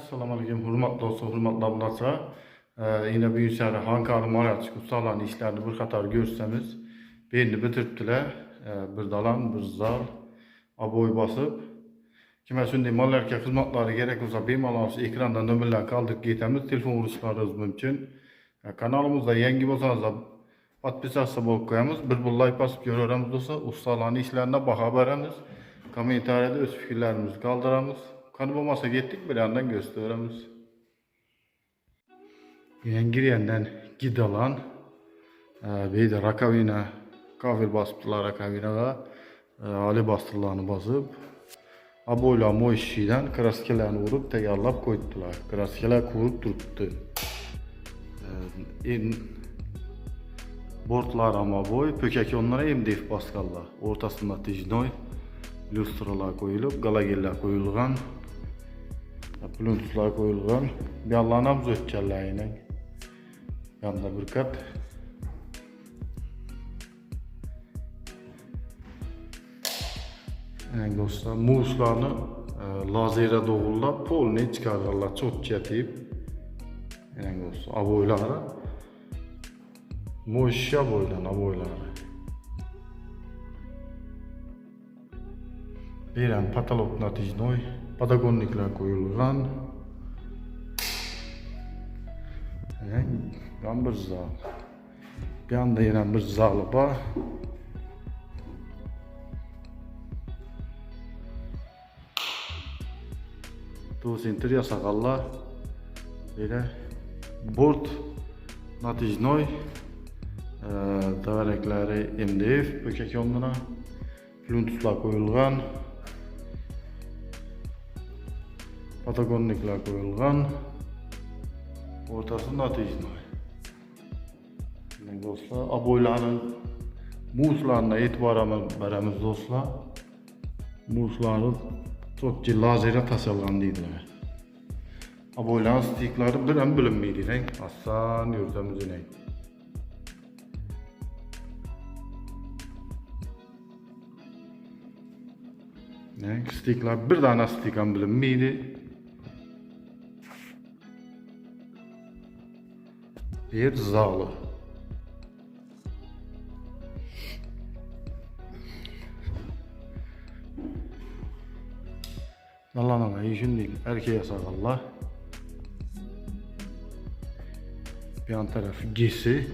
Assalomu alaykum, hurmatli do'stlar, hurmatli obunachilar. Yine bir sene Ankara Maraç ustalarının işlerini bir qator görsemiz, birini bitiribdilar. Bir dalan, bir zal, aboy basıp. Kime shunday mallarga xizmatlari kerak bo'lsa, bemalol ekranda nomerlarni qoldirib ketamiz. Telefon urishlaringiz mumkin. Kanalimizda yangi bo'lsangiz, podpisatsiya bo'lib qo'yamiz. Bir like bosib ko'raveramiz do'stlar. Ustalarning ishlarini baho beramiz. Kommentariyada o'z fikrlarimizni qoldiramiz. Kanı olmasa gittik bir yandan gösteririz. Yengiriyenden gidalan, bir de rakavina, kafir bastılar rakavinaga, ali bastılarını basıp, aboyla moişiden kraskelerini vurup tayarlap koydular. Kraskeler kurup durdu. Bortlar ama boy, pökeki onlara MDF baskallar. Ortasında tijnoy, lustralar koyulup, galageller koyulgan. Pluntuslar koyulgan. Bir Allah'ın abzu ötçerler yine. Yanında bir kat. Yani dostlar, muslarını lazere doğrular, polini çıkarırlar, çok çetip. Yani dostlar, aboyları. Moşya boydan aboyları. Beren patalok natijnoy. Patagonniklar koyulgan. Ben bir zal. Bir anda yine bir zalı var. Do'sintir yasagallar. Böyle bort natijnoy. Tavarekleri MDF. Pökek yonuna. Pluntuslar koyulgan. Patagonniklar koyulgan. Ortasında ateşin. Yani dostlar, aboylarının muslarına etibarımız veremiz dostlar. Musları çok lazere tasarlandıydılar. Aboyların stikleri bir an bölünmeydi. Asan yurtamızın. Stikler bir tane stikan bölünmeydi. Bir zalı. Allah'ın işin değil. Erkeğe sakallah. Bir yan tarafı giysi.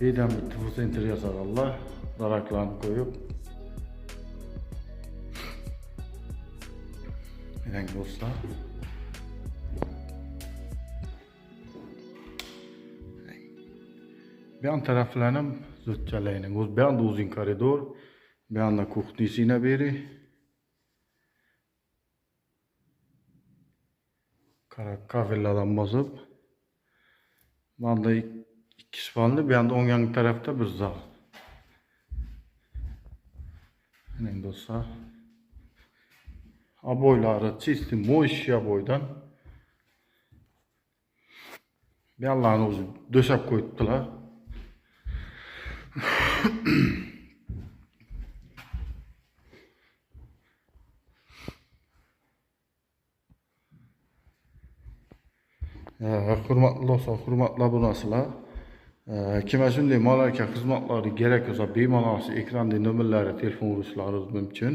Birden bir tıfı sentriye sakallah. Daraklarını koyup. Renk dostlar. Bir an taraflarının zıtçalayının. Bir anda uzun koridor. Bir anda kuhnisine beri. Kahvelerden basıp. Bir anda iki spalı. Bir anda on yan tarafta bir zal. Yani dostlar. Aboyları çizdi. Moşya boydan. Bir Allah'ın uzun döşep koydular. Hurmatli dostlar, hurmatli obunachilar. Kime shunday malaka xizmatlari kerak bo'lsa, bemalol ekranda nomerlari telefon urishlaringiz mumkin.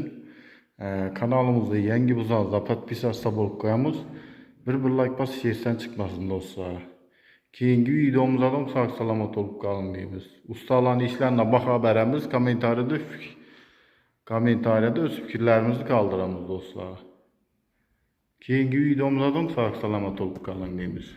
Kanalimizda yangi bo'lsangiz, podpisatsiya bo'lib qo'yamiz. Bir like bosib, esdan chiqmasin dostlar. Keyingi videomuzda ham sog' salomat bo'lib qoling deymiz. Ustalarning ishlarini baho beramiz, kommentariyada o'z fikrlarimizni qoldiramiz dostlar. Keyingi videomuzda ham sog' salomat bo'lib qoling deymiz.